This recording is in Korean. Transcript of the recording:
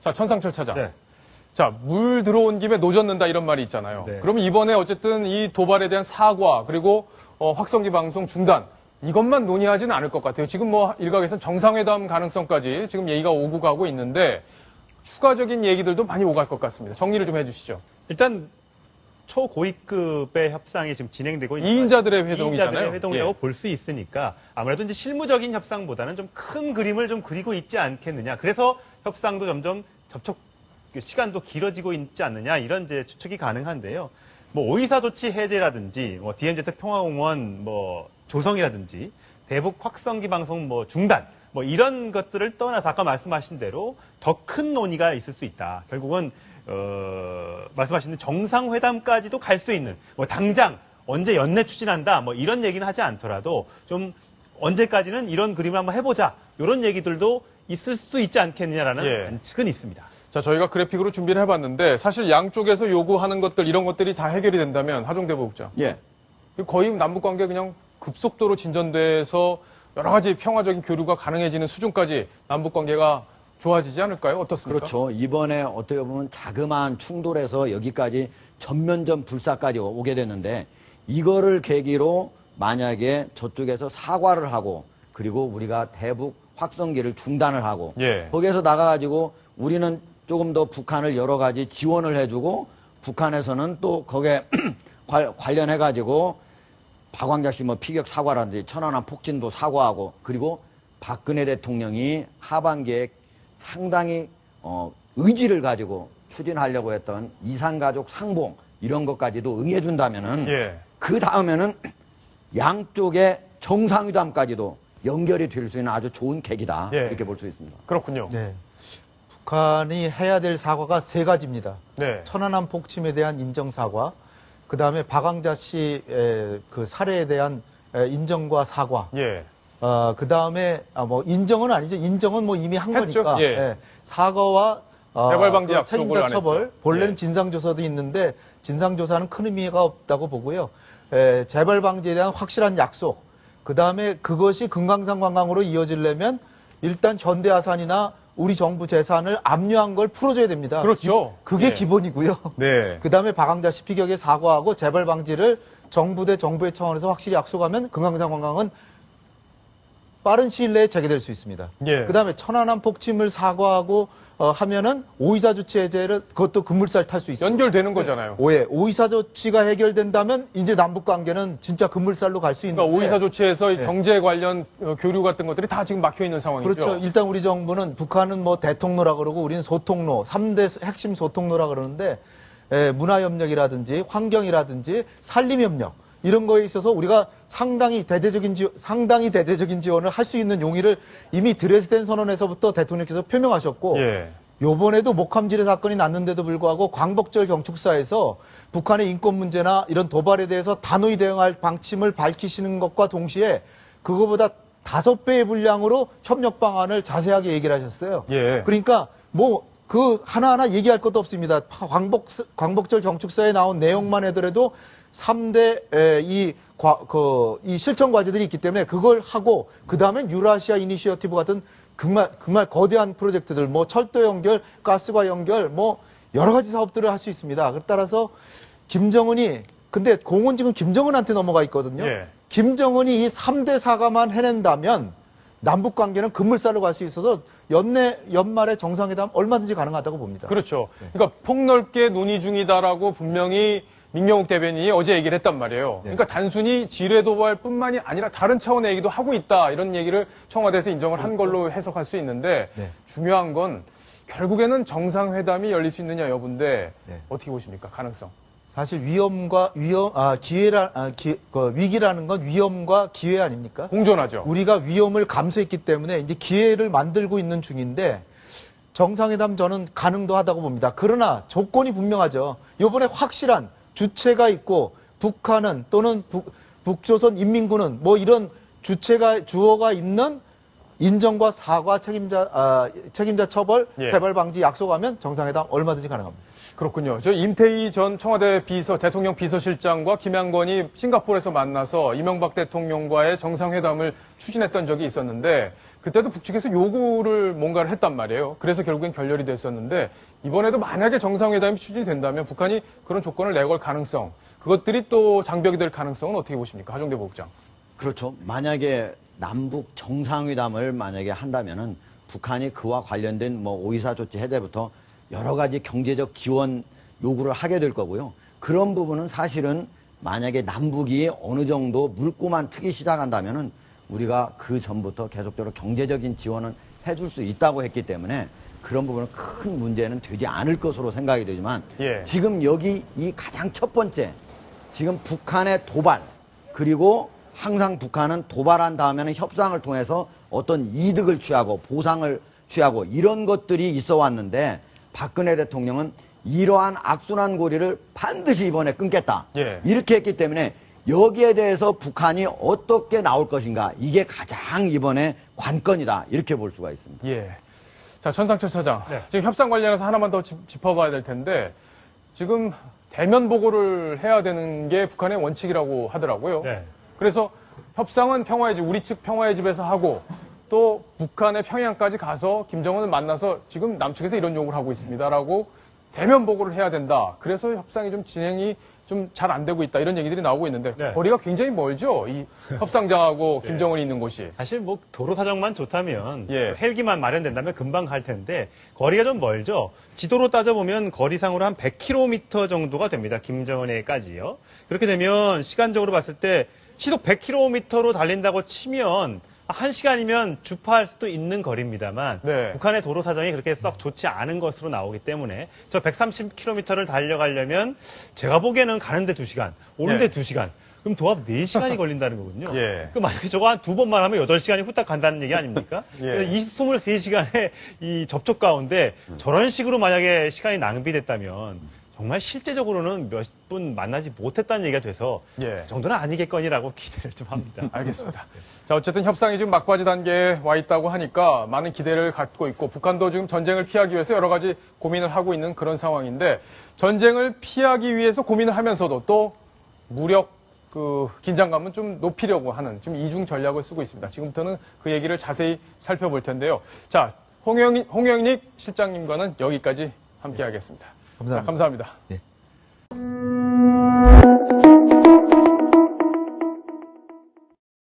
자, 천상철 차장. 네. 자, 물 들어온 김에 노젓는다 이런 말이 있잖아요. 네. 그러면 이번에 어쨌든 이 도발에 대한 사과 그리고 확성기 방송 중단 이것만 논의하지는 않을 것 같아요. 지금 뭐 일각에서는 정상회담 가능성까지 지금 얘기가 오고 가고 있는데 추가적인 얘기들도 많이 오갈 것 같습니다. 정리를 좀 해주시죠. 일단 초고위급의 협상이 지금 진행되고 있는 2인자들의 회동이잖아요. 2인자들의 회동이라고 예. 볼 수 있으니까 아무래도 이제 실무적인 협상보다는 좀 큰 그림을 좀 그리고 있지 않겠느냐. 그래서 협상도 점점 접촉 시간도 길어지고 있지 않느냐 이런 이제 추측이 가능한데요. 뭐 오이사 조치 해제라든지 뭐 DMZ 평화공원 뭐 조성이라든지 대북 확성기 방송 뭐 중단 뭐 이런 것들을 떠나서 아까 말씀하신 대로 더 큰 논의가 있을 수 있다. 결국은 말씀하신 정상회담까지도 갈 수 있는 뭐 당장 언제 연내 추진한다 뭐 이런 얘기는 하지 않더라도 좀 언제까지는 이런 그림을 한번 해보자 이런 얘기들도 있을 수 있지 않겠느냐라는 예. 관측은 있습니다. 자, 저희가 그래픽으로 준비를 해봤는데 사실 양쪽에서 요구하는 것들 이런 것들이 다 해결이 된다면 하종대 부국장. 예. 거의 남북관계 그냥 급속도로 진전돼서 여러 가지 평화적인 교류가 가능해지는 수준까지 남북관계가 좋아지지 않을까요? 어떻습니까? 그렇죠. 이번에 어떻게 보면 자그마한 충돌에서 여기까지 전면전 불사까지 오게 됐는데 이거를 계기로 만약에 저쪽에서 사과를 하고 그리고 우리가 대북 확성기를 중단을 하고 예. 거기에서 나가가지고 우리는 조금 더 북한을 여러 가지 지원을 해주고 북한에서는 또 거기에 관련해가지고 박광자 씨 뭐 피격 사과라든지 천안함 폭진도 사과하고 그리고 박근혜 대통령이 하반기에 상당히 의지를 가지고 추진하려고 했던 이산가족 상봉 이런 것까지도 응해준다면은 예. 그 다음에는 양쪽의 정상회담까지도 연결이 될 수 있는 아주 좋은 계기다 예. 이렇게 볼 수 있습니다. 그렇군요. 네. 북한이 해야 될 사과가 세 가지입니다. 네. 천안함 폭침에 대한 인정 사과, 그 다음에 박광자 씨 그 살해에 대한 인정과 사과, 예. 그 다음에 뭐 인정은 아니죠. 인정은 뭐 이미 한 했죠. 거니까 예. 사과와 재발 방지 그 약속을 책임자 안 처벌, 했죠. 본래는 예. 진상조사도 있는데 진상조사는 큰 의미가 없다고 보고요. 재발 방지에 대한 확실한 약속, 그 다음에 그것이 금강산 관광으로 이어지려면 일단 현대아산이나 우리 정부 재산을 압류한 걸 풀어줘야 됩니다. 그렇죠. 그게 예. 기본이고요. 네. 그 다음에 박광자 씨 피격에 사과하고 재발 방지를 정부 대 정부의 차원에서 확실히 약속하면 금강산 관광은 빠른 시일 내에 재개될 수 있습니다. 예. 그 다음에 천안함 폭침을 사과하고 하면은 오이사 조치 해제를 그것도 급물살 탈 수 있어요. 연결되는 거잖아요. 오이사 조치가 해결된다면 이제 남북 관계는 진짜 급물살로 갈 수 있는데. 그러니까 오이사 조치에서 예. 경제 관련 교류 같은 것들이 다 지금 막혀 있는 상황이죠. 그렇죠. 일단 우리 정부는 북한은 뭐 대통로라 그러고 우리는 소통로, 3대 핵심 소통로라 그러는데 문화협력이라든지 환경이라든지 산림협력 이런 거에 있어서 우리가 상당히 대대적인 지원을 할 수 있는 용의를 이미 드레스덴 선언에서부터 대통령께서 표명하셨고 예. 요번에도 목함지뢰 사건이 났는데도 불구하고 광복절 경축사에서 북한의 인권 문제나 이런 도발에 대해서 단호히 대응할 방침을 밝히시는 것과 동시에 그거보다 5배의 분량으로 협력 방안을 자세하게 얘기를 하셨어요. 예. 그러니까 뭐 그 하나하나 얘기할 것도 없습니다. 광복절 경축사에 나온 내용만 해더라도 3대 이 실천 과제들이 있기 때문에 그걸 하고 그 다음에 유라시아 이니시어티브 같은 정말 거대한 프로젝트들 뭐 철도 연결, 가스과 연결 뭐 여러 가지 사업들을 할 수 있습니다. 따라서 김정은이 근데 공은 지금 김정은한테 넘어가 있거든요. 예. 김정은이 이 3대 사과만 해낸다면 남북 관계는 급물살로 갈 수 있어서 연말에 정상회담 얼마든지 가능하다고 봅니다. 그렇죠. 그러니까 폭넓게 논의 중이다라고 분명히 민경욱 대변인이 어제 얘기를 했단 말이에요. 그러니까 단순히 지뢰 도발뿐만이 아니라 다른 차원의 얘기도 하고 있다 이런 얘기를 청와대에서 인정을 한 걸로 해석할 수 있는데 네. 중요한 건 결국에는 정상회담이 열릴 수 있느냐 여부인데 네. 어떻게 보십니까? 가능성. 사실 위기라는 건 위험과 기회 아닙니까? 공존하죠. 우리가 위험을 감수했기 때문에 이제 기회를 만들고 있는 중인데 정상회담 저는 가능도 하다고 봅니다. 그러나 조건이 분명하죠. 이번에 확실한 주체가 있고 북한은 또는 북조선 인민군은 뭐 이런 주어가 있는 인정과 사과 책임자 처벌, 예. 재발 방지 약속하면 정상회담 얼마든지 가능합니다. 그렇군요. 저 임태희 전 청와대 대통령 비서실장과 김양건이 싱가포르에서 만나서 이명박 대통령과의 정상회담을 추진했던 적이 있었는데 그때도 북측에서 요구를 뭔가를 했단 말이에요. 그래서 결국엔 결렬이 됐었는데 이번에도 만약에 정상회담이 추진이 된다면 북한이 그런 조건을 내걸 가능성, 그것들이 또 장벽이 될 가능성은 어떻게 보십니까? 하정대 부국장. 그렇죠. 만약에 남북 정상회담을 만약에 한다면은 북한이 그와 관련된 뭐 오이사 조치 해제부터 여러 가지 경제적 지원 요구를 하게 될 거고요. 그런 부분은 사실은 만약에 남북이 어느 정도 물꼬만 트기 시작한다면은 우리가 그 전부터 계속적으로 경제적인 지원은 해줄 수 있다고 했기 때문에 그런 부분은 큰 문제는 되지 않을 것으로 생각이 되지만 예. 지금 여기 이 가장 첫 번째 지금 북한의 도발 그리고 항상 북한은 도발한 다음에는 협상을 통해서 어떤 이득을 취하고 보상을 취하고 이런 것들이 있어 왔는데 박근혜 대통령은 이러한 악순환 고리를 반드시 이번에 끊겠다. 예. 이렇게 했기 때문에 여기에 대해서 북한이 어떻게 나올 것인가 이게 가장 이번에 관건이다. 이렇게 볼 수가 있습니다. 예. 자, 전상철 차장. 네. 지금 협상 관련해서 하나만 더 짚어봐야 될 텐데 지금 대면 보고를 해야 되는 게 북한의 원칙이라고 하더라고요. 네. 그래서 협상은 평화의 집, 우리 측 평화의 집에서 하고 또 북한의 평양까지 가서 김정은을 만나서 지금 남측에서 이런 요구를 하고 있습니다라고 대면 보고를 해야 된다. 그래서 협상이 좀 진행이 좀 잘 안 되고 있다. 이런 얘기들이 나오고 있는데 네. 거리가 굉장히 멀죠. 이 협상장하고 네. 김정은이 있는 곳이. 사실 뭐 도로 사정만 좋다면 예. 헬기만 마련된다면 금방 갈 텐데 거리가 좀 멀죠. 지도로 따져보면 거리상으로 한 100km 정도가 됩니다. 김정은에까지요. 그렇게 되면 시간적으로 봤을 때 시속 100km로 달린다고 치면 1시간이면 주파할 수도 있는 거리입니다만 네. 북한의 도로 사정이 그렇게 썩 좋지 않은 것으로 나오기 때문에 저 130km를 달려가려면 제가 보기에는 가는데 2시간, 오는데 네. 2시간, 그럼 도합 4시간이 걸린다는 거군요. 예. 그 만약에 저거 한 2번만 하면 8시간이 후딱 간다는 얘기 아닙니까? 예. 그래서 이 23시간의 이 접촉 가운데 저런 식으로 만약에 시간이 낭비됐다면 정말 실제적으로는 몇 분 만나지 못했다는 얘기가 돼서 예. 그 정도는 아니겠거니라고 기대를 좀 합니다. 알겠습니다. 자, 어쨌든 협상이 지금 막바지 단계에 와 있다고 하니까 많은 기대를 갖고 있고 북한도 지금 전쟁을 피하기 위해서 여러 가지 고민을 하고 있는 그런 상황인데 전쟁을 피하기 위해서 고민을 하면서도 또 무력 긴장감은 좀 높이려고 하는 지금 이중 전략을 쓰고 있습니다. 지금부터는 그 얘기를 자세히 살펴볼 텐데요. 자, 홍영익 실장님과는 여기까지 함께 하겠습니다. 감사합니다. 자, 감사합니다. 네.